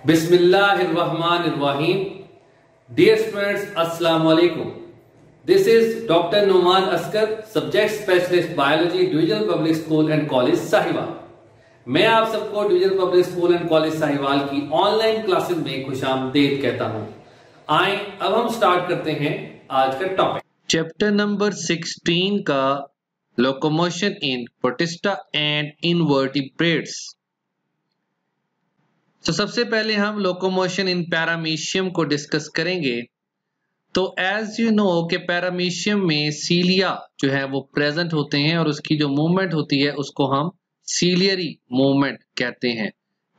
बिस्मिल्लाहिर्रहमानिर्रहीम। Dear students, अस्सलाम वालेकुम। This is doctor Numan Askar, subject specialist biology, division public school and college Sahiwal. मैं आप सबको division public school and college Sahiwal की ऑनलाइन क्लासेस में खुशामदीद कहता हूं। आए अब हम स्टार्ट करते हैं आज का टॉपिक, चैप्टर नंबर 16 का locomotion in protista and invertebrates. तो सबसे पहले हम लोकोमोशन इन पैरामीशियम को डिस्कस करेंगे। तो एज यू नो कि पैरामीशियम में सीलिया जो है वो प्रेजेंट होते हैं और उसकी जो मूवमेंट होती है उसको हम सीलियरी मूवमेंट कहते हैं।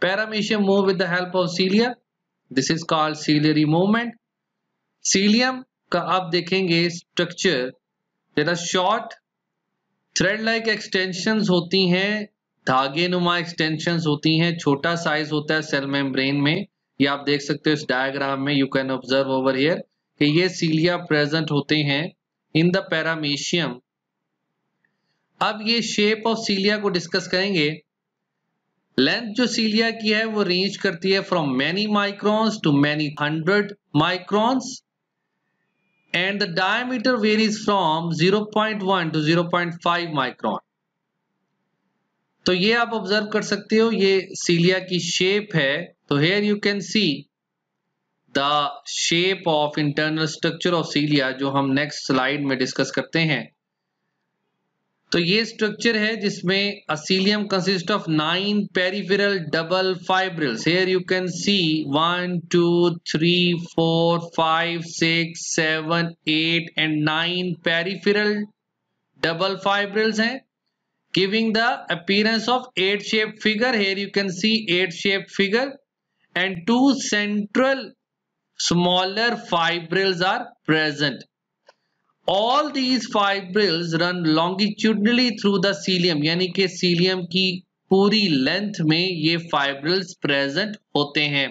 Paramecium move with the help of cilia, this is called ciliary movement. Cilium का आप देखेंगे structure, there are short thread like extensions होती हैं, धागे नुमा एक्सटेंशंस होती हैं, छोटा साइज होता है सेल मेम्ब्रेन में। ये आप देख सकते हो इस डायग्राम में, you can observe over here कि ये सीलिया प्रेजेंट होते हैं इन द पैरामीशियम। अब ये शेप ऑफ सीलिया को डिस्कस करेंगे। लेंथ जो सीलिया की है वो रेंज करती है from many microns to many 100 microns and the diameter varies from 0.1 to 0.5 micron. तो ये आप ऑब्जर्व कर सकते हो, ये सीलिया की शेप है। तो here you can see the shape of internal structure of cilia, जो हम नेक्स्ट स्लाइड में डिस्कस करते हैं। तो ये स्ट्रक्चर है जिसमें cilium consist of 9 peripheral double fibrils. Here you can see 1 2 3 4 5 6 7 8 and 9 peripheral double fibrils हैं, giving the appearance of 8-shaped figure. Here you can see 8-shaped figure and 2 central smaller fibrils are present. All these fibrils run longitudinally through the cilium, यानी कि cilium की पूरी length में ये fibrils present होते हैं।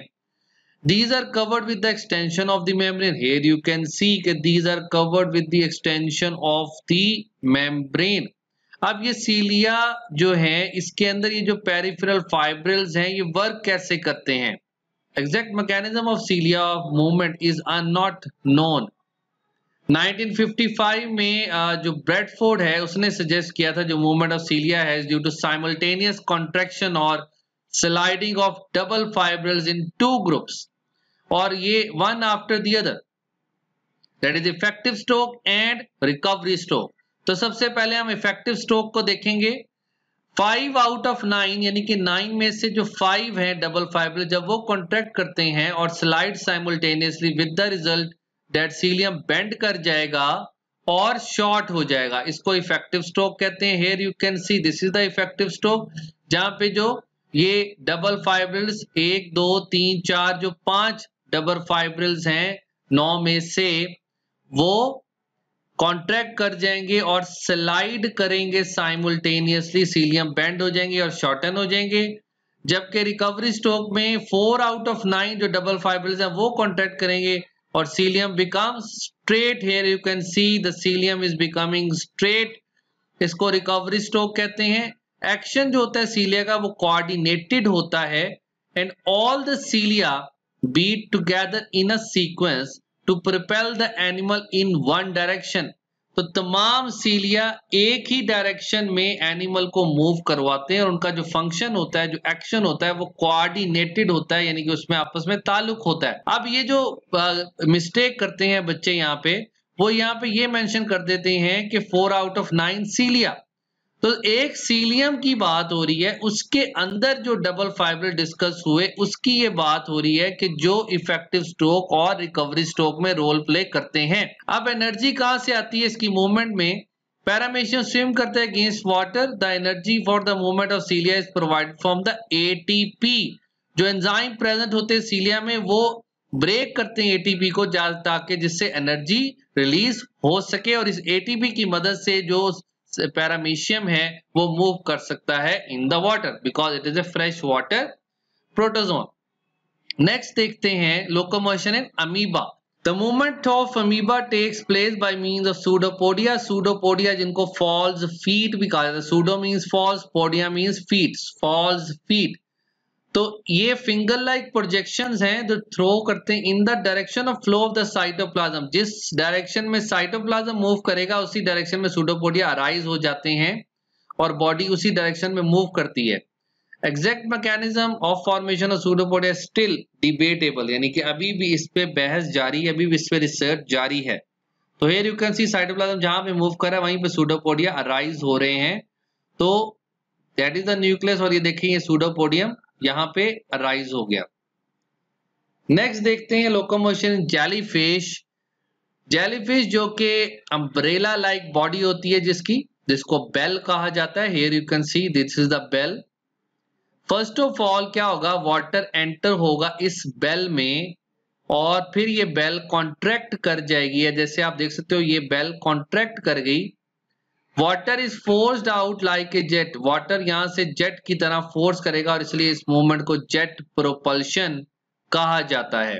These are covered with the extension of the membrane. Here you can see that these are covered with the extension of the membrane. अब ये सीलिया जो है इसके अंदर ये जो पेरिफेरल फाइब्रिल्स हैं ये वर्क कैसे करते हैं। Exact mechanism of सीलिया movement is not known. 1955 में जो ब्रैडफोर्ड है उसने सजेस्ट किया था जो मूवमेंट ऑफ सीलिया है ड्यू टू साइमल्टेनियस कॉन्ट्रैक्शन और sliding of double fibrils in 2 groups, और ये one after the other, that is effective stroke and recovery stroke. तो सबसे पहले हम इफेक्टिव स्ट्रोक को देखेंगे। 5 आउट ऑफ 9 यानी कि 9 में से जो 5 है डबल फाइब्रिल, जब वो कॉन्ट्रैक्ट करते हैं और slide simultaneously with the result that cilium bend कर जाएगा और शॉर्ट हो जाएगा, इसको इफेक्टिव स्ट्रोक कहते हैं। Here you can see this is the effective stroke, जहां पे जो ये डबल फाइब्रिल्स 1 2 3 4 जो 5 डबल फाइब्रिल्स हैं 9 में से वो कॉन्ट्रैक्ट कर जाएंगे और स्लाइड करेंगे साइमल्टेनियसली, सीलियम बेंड हो जाएंगे और शॉर्टन हो जाएंगे। जबकि रिकवरी स्ट्रोक में 4 आउट ऑफ 9 जो डबल फाइब्रिल्स हैं वो कॉन्ट्रैक्ट करेंगे और cilium becomes straight. Here you can see the cilium is becoming straight, इसको रिकवरी स्ट्रोक कहते हैं। एक्शन जो होता है सीलिया का वो कोऑर्डिनेटेड होता है and all the cilia beat together in a sequence to propel the animal in one direction। तो तमाम सीलिया एक ही डायरेक्शन में एनिमल को मूव करवाते हैं और उनका जो फंक्शन होता है, जो एक्शन होता है वो कोऑर्डिनेटेड होता है, यानी कि उसमें आपस में ताल्लुक होता है। अब ये जो मिस्टेक करते हैं बच्चे यहाँ पे, वो यहाँ पे ये मेंशन कर देते हैं कि 4 आउट ऑफ 9 सीलिया। तो एक सीलियम की बात हो रही है, उसके अंदर जो डबल फाइब्रिल डिस्कस हुए उसकी ये बात हो रही है कि जो इफेक्टिव स्ट्रोक और रिकवरी स्ट्रोक में रोल प्ले करते हैं। अब एनर्जी कहां से आती है इसकी मूवमेंट में? पैरामीशियम स्विम करते हैं against water. The energy for the movement of सीलिया is provided from the ATP. जो एंजाइम प्रेजेंट होते हैं सीलिया में वो ब्रेक करते हैं एटीपी को, ताकि जिससे एनर्जी रिलीज हो सके और इस एटीपी की मदद से जो पैरामीशियम है वो मूव कर सकता है in the water because it is a fresh water protozoan. Next देखते हैं locomotion in amoeba. The movement of amoeba takes place by means of pseudopodia. Pseudopodia जिनको फॉल्स फीट भी कहा जाता है, pseudo means false, podia means feet, false feet. तो ये finger like projections हैं जो थ्रो करते हैं in the direction of flow of the cytoplasm. जिस डायरेक्शन में साइटोप्लाज्म मूव करेगा उसी डायरेक्शन में सूडोपोडिया अराइज हो जाते हैं और बॉडी उसी डायरेक्शन में मूव करती है। Exact mechanism of formation of pseudopodia still debatable, यानी कि अभी भी इस पे बहस जारी है, अभी भी इस पे रिसर्च जारी है। तो here you can C cytoplasm जहां पे मूव कर रहा है वहीं पे सूडोपोडिया अराइज हो रहे हैं। तो दैट इज द न्यूक्लियस, और ये देखिए ये सूडोपोडियम यहाँ पे अराइज हो गया। नेक्स्ट देखते हैं लोकोमोशन जेलीफिश। जेलीफिश जो कि अम्ब्रेला लाइक बॉडी होती है जिसको बेल कहा जाता है। Here you can see this is the bell. First of all क्या होगा, वाटर एंटर होगा इस बेल में और फिर ये बेल कॉन्ट्रैक्ट कर जाएगी, या जैसे आप देख सकते हो ये बेल कॉन्ट्रैक्ट कर गई। Water is forced out like a jet, water यहां से जेट की तरह फोर्स करेगा और इसलिए इस मूवमेंट को जेट प्रोपल्शन कहा जाता है।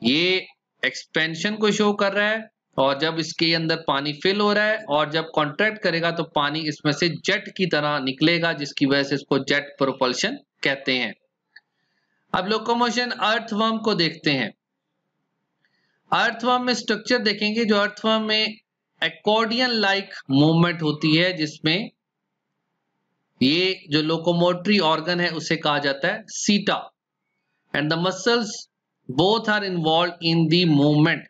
ये एक्सपेंशन को शो कर रहा है और जब इसके अंदर पानी फिल हो रहा है और जब कॉन्ट्रैक्ट करेगा तो पानी इसमें से जेट की तरह निकलेगा, जिसकी वजह से इसको जेट प्रोपल्शन कहते हैं। अब लोकोमोशन अर्थवर्म को देखते हैं। अर्थवर्म में स्ट्रक्चर देखेंगे, जो अर्थवर्म में एक्कॉर्डियन लाइक मूवमेंट होती है, जिसमें ये जो लोकोमोटरी ऑर्गन है उसे कहा जाता है seta, and the muscles both are involve in the movement.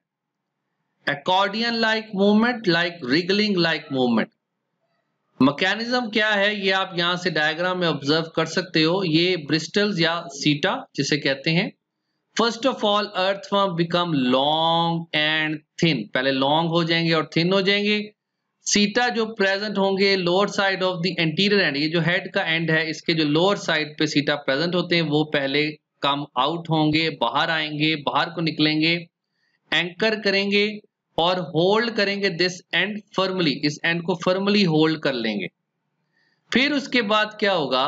Accordion like movement, like wriggling like movement. Mechanism क्या है ये आप यहां से डायग्राम में ऑब्जर्व कर सकते हो। ये ब्रिस्टल्स या सीटा जिसे कहते हैं। First of all earthworm become long and thin, पहले लॉन्ग हो जाएंगे और थिन हो जाएंगे। सीटा जो प्रेजेंट होंगे lower side of the anterior and, ये जो हेड का एंड है इसके जो लोअर साइड पे सीटा प्रेजेंट होते हैं वो पहले कम आउट होंगे, बाहर आएंगे, बाहर को निकलेंगे, एंकर करेंगे और होल्ड करेंगे दिस एंड फर्मली, इस एंड को फर्मली होल्ड कर लेंगे। फिर उसके बाद क्या होगा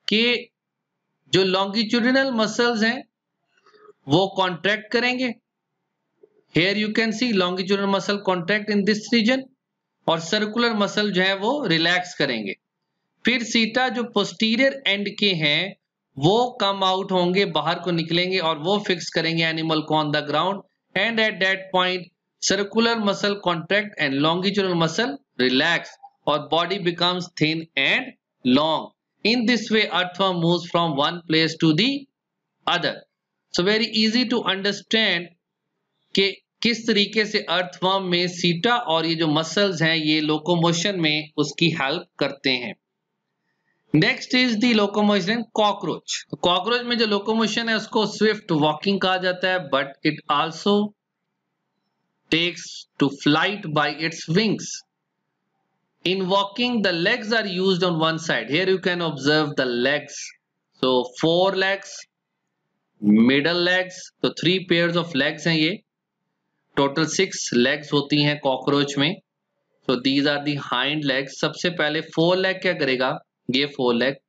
कि जो लॉन्गिट्यूडिनल मसल्स हैं वो कॉन्ट्रैक्ट करेंगे। Here you can see longitudinal muscle contract in this region और सर्कुलर मसल जो है वो रिलैक्स करेंगे। फिर सीटा जो पोस्टीरियर एंड के हैं वो कम आउट होंगे, बाहर को निकलेंगे और वो फिक्स करेंगे एनिमल को on the ground, and at that point circular muscle contract and longitudinal muscle relax और body becomes thin and long. In this way earthworm moves from one place to the other. So very easy to understand कि किस तरीके से earthworm में सीटा और ये जो मसल्स हैं ये लोकोमोशन में उसकी हेल्प करते हैं। Next is the locomotion cockroach. तो कॉकरोच में जो लोकोमोशन है उसको स्विफ्ट वॉकिंग कहा जाता है, but it also takes to flight by its wings. In walking, the legs are used on one side. Here you can observe the legs. So 4 legs, middle legs, तो 3 pairs of legs हैं ये। Total 6 legs होती हैं cockroach में। So these are the hind legs. सबसे पहले 4 leg क्या करेगा, ये 4 leg,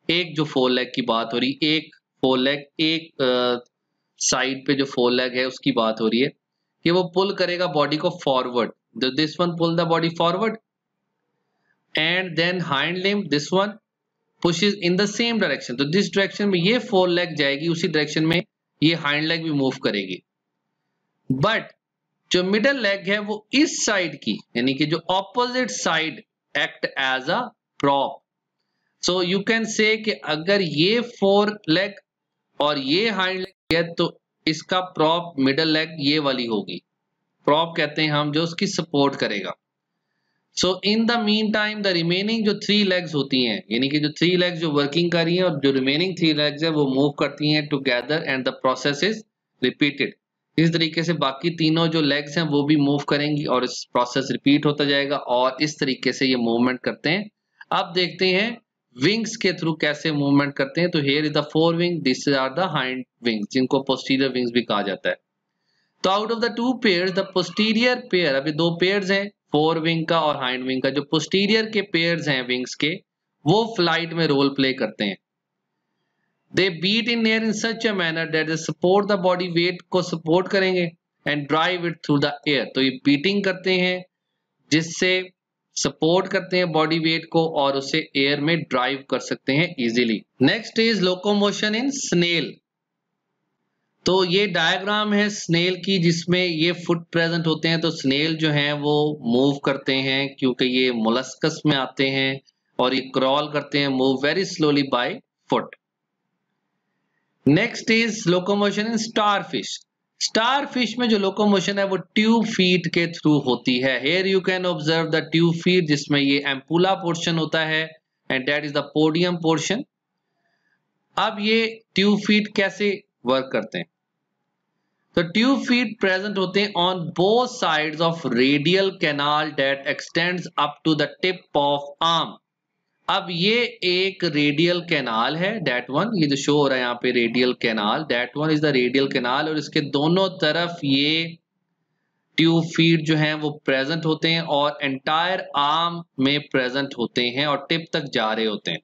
एक जो 4 leg की बात हो रही, एक 4 leg एक साइड पे जो 4 leg है उसकी बात हो रही है कि वो पुल करेगा बॉडी को forward. This one pull the body forward. And then hind limb, this one pushes in the same direction. तो this direction में ये 4 leg जाएगी, उसी direction में ये hind leg भी move करेगी। But जो middle leg है वो इस side की, यानी कि जो opposite side act as a prop. So you can say कि अगर ये 4 leg और ये hind leg है तो इसका prop middle leg ये वाली होगी। Prop कहते हैं हम जो उसकी support करेगा। So in the meantime the remaining जो 3 legs होती हैं, यानी कि जो 3 legs जो वर्किंग कर रही हैं और जो remaining 3 legs है वो मूव करती हैं together and the process is repeated. इस तरीके से बाकी तीनों जो legs हैं वो भी मूव करेंगी और इस प्रोसेस रिपीट होता जाएगा और इस तरीके से ये मूवमेंट करते हैं। अब देखते हैं विंग्स के थ्रू कैसे मूवमेंट करते हैं। तो here is the forewing, these are the hind wings, जिनको posterior wings भी कहा जाता है। तो out of the 2 pairs, the posterior pair, अभी 2 pairs हैं, फोर विंग का और हाइंड विंग का। जो पोस्टीरियर के पेयर्स हैं विंग्स के वो फ्लाइट में रोल प्ले करते हैं। They beat in air in such a manner that they support the body, weight को सपोर्ट करेंगे and drive it through the air. तो ये बीटिंग करते हैं जिससे सपोर्ट करते हैं बॉडी वेट को और उसे एयर में ड्राइव कर सकते हैं easily. Next is locomotion in snail. तो ये डायग्राम है स्नेल की जिसमें ये फुट प्रेजेंट होते हैं। तो स्नेल जो हैं वो मूव करते हैं क्योंकि ये मोलस्कस में आते हैं और ये क्रॉल करते हैं, move very slowly by foot. Next is locomotion in starfish. Starfish में जो लोकोमोशन है वो ट्यूब फीट के थ्रू होती है। Here you can observe the tube feet जिसमें ये एम्पुला पोर्शन होता है and that is the podium portion. अब ये ट्यूब फीट कैसे वर्क करते हैं? तो ट्यूब फीट प्रेजेंट होते हैं on both sides of radial canal that extends up to the tip of arm. अब ये एक रेडियल कैनाल है, दैट वन, ये जो शो हो रहा है यहाँ पे radial canal, that one is the radial canal और इसके दोनों तरफ ये ट्यूब फीट जो हैं वो प्रेजेंट होते हैं और एंटायर आर्म में प्रेजेंट होते हैं और टिप तक जा रहे होते हैं।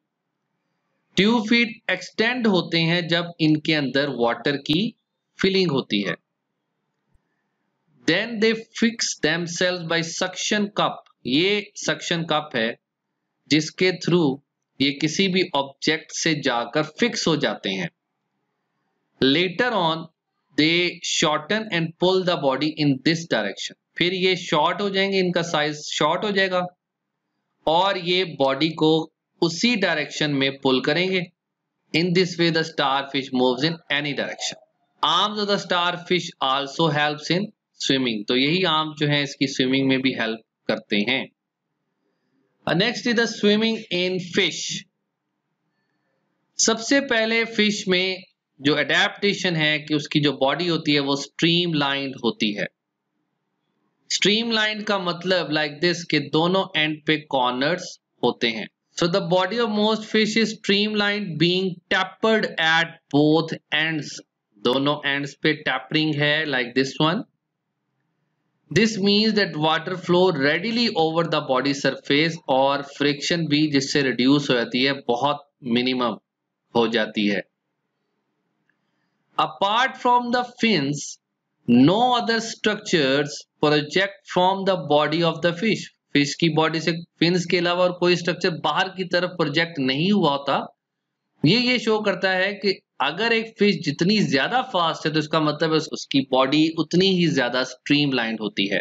ट्यूब फीट एक्सटेंड होते हैं जब इनके अंदर वाटर की फिलिंग होती है। Then they fix themselves by suction cup. ये सक्शन कप है जिसके थ्रू ये किसी भी ऑब्जेक्ट से जाकर फिक्स हो जाते हैं। Later on they shorten and pull the body in this direction. फिर ये शॉर्ट हो जाएंगे, इनका साइज शॉर्ट हो जाएगा और ये बॉडी को उसी डायरेक्शन में पुल करेंगे। इन this way the starfish moves in any direction. Arms of the starfish also helps in swimming. तो यही आर्म जो है इसकी स्विमिंग में भी हेल्प करते हैं। Next is the swimming in fish. सबसे पहले फिश में जो एडेप्टेशन है कि उसकी जो बॉडी होती है वो स्ट्रीमलाइंड होती है। स्ट्रीमलाइंड का मतलब लाइक दिस कि दोनों एंड पे कॉर्नर्स होते हैं। So the body of most fish is streamlined being tapered at both ends. दोनों एंड्स पे टैपरिंग है like this one. This means that water flow readily over the body surface और friction भी जिससे reduce हो जाती है, बहुत मिनिमम हो जाती है। Apart from the fins, no other structures project from the body of the fish. Fish की बॉडी से फिन्स के अलावा और कोई स्ट्रक्चर बाहर की तरफ प्रोजेक्ट नहीं हुआ होता। ये शो करता है कि अगर एक फिश जितनी ज्यादा फास्ट है तो इसका मतलब है उसकी बॉडी उतनी ही ज्यादा स्ट्रीमलाइंड होती है।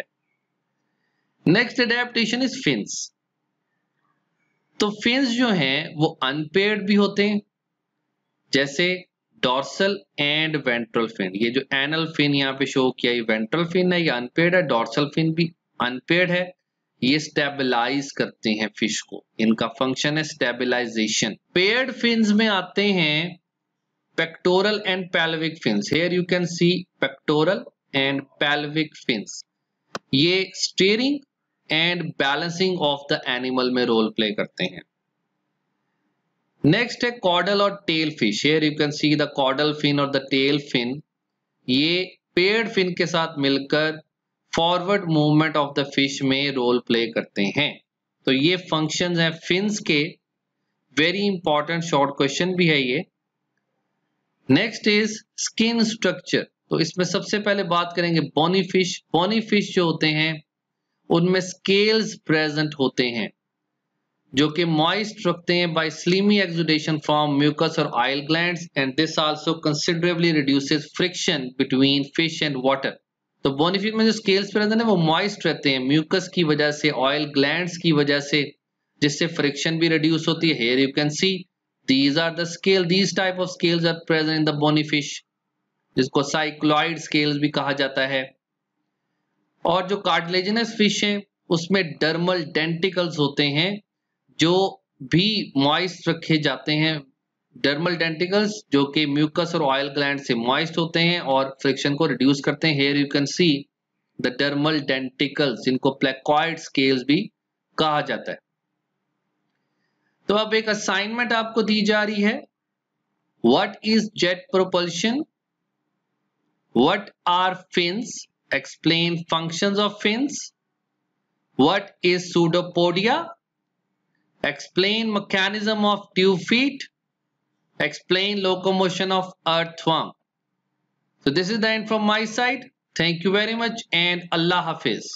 Next adaptation is fins. तो फिन्स जो हैं वो अनपेयर्ड भी होते हैं, जैसे डॉर्सल एंड वेंट्रल फिन। ये जो एनल फिन यहाँ पे शो किया ये वेंट्रल फिन है, ये अनपेयर्ड है। डॉर्सल फिन भी अनपेयर्ड है। ये स्टेबलाइज करते हैं फिश को, इनका फंक्शन है स्टेबलाइजेशन। पेयर्ड फिन्स में आते हैं pectoral and pelvic fins. Here you can see pectoral and pelvic fins. ये steering and balancing of the animal में रोल प्ले करते हैं। नेक्स्ट है कॉर्डल और tail fish. Here you can see the caudal fin और the tail fin. ये paired fin के साथ मिलकर forward movement of the fish में रोल प्ले करते हैं। तो ये फंक्शंस हैं फिन्स के। वेरी इंपॉर्टेंट शॉर्ट क्वेश्चन भी है ये। Next is skin structure. तो इसमें सबसे पहले बात करेंगे बोनी फिश। बोनी फिश जो होते हैं उनमें स्केल्स प्रेजेंट होते हैं जो कि मॉइस्ट रखते हैं by slimy exudation from mucus और oil glands and this also considerably reduces friction between fish and water. तो बोनी फिश में जो स्केल्स प्रेजेंट है वो मॉइस्ट रहते हैं म्यूकस की वजह से, ऑयल ग्लैंड्स की वजह से, जिससे फ्रिक्शन भी रिड्यूस होती है। Here you can C these are the scale, these type of scales are present in the bony fish, जिसको साइक्लॉइड स्केल्स भी कहा जाता है। और जो कार्टिलेजिनस फिश हैं उसमें डर्मल डेंटिकल्स होते हैं जो भी मॉइस्ट रखे जाते हैं। डर्मल डेंटिकल्स जो कि म्यूकस और ऑयल ग्लैंड से मॉइस्ट होते हैं और फ्रिक्शन को रिड्यूस करते हैं। Here you can see the dermal denticles, जिनको प्लेकॉइड स्केल्स भी कहा जाता है। तो अब एक असाइनमेंट आपको दी जा रही है। What is jet propulsion? What are fins? Explain functions of fins. What is pseudopodia? Explain mechanism of tube feet. Explain locomotion of earthworm. So this is the end from my side. Thank you very much and Allah Hafiz.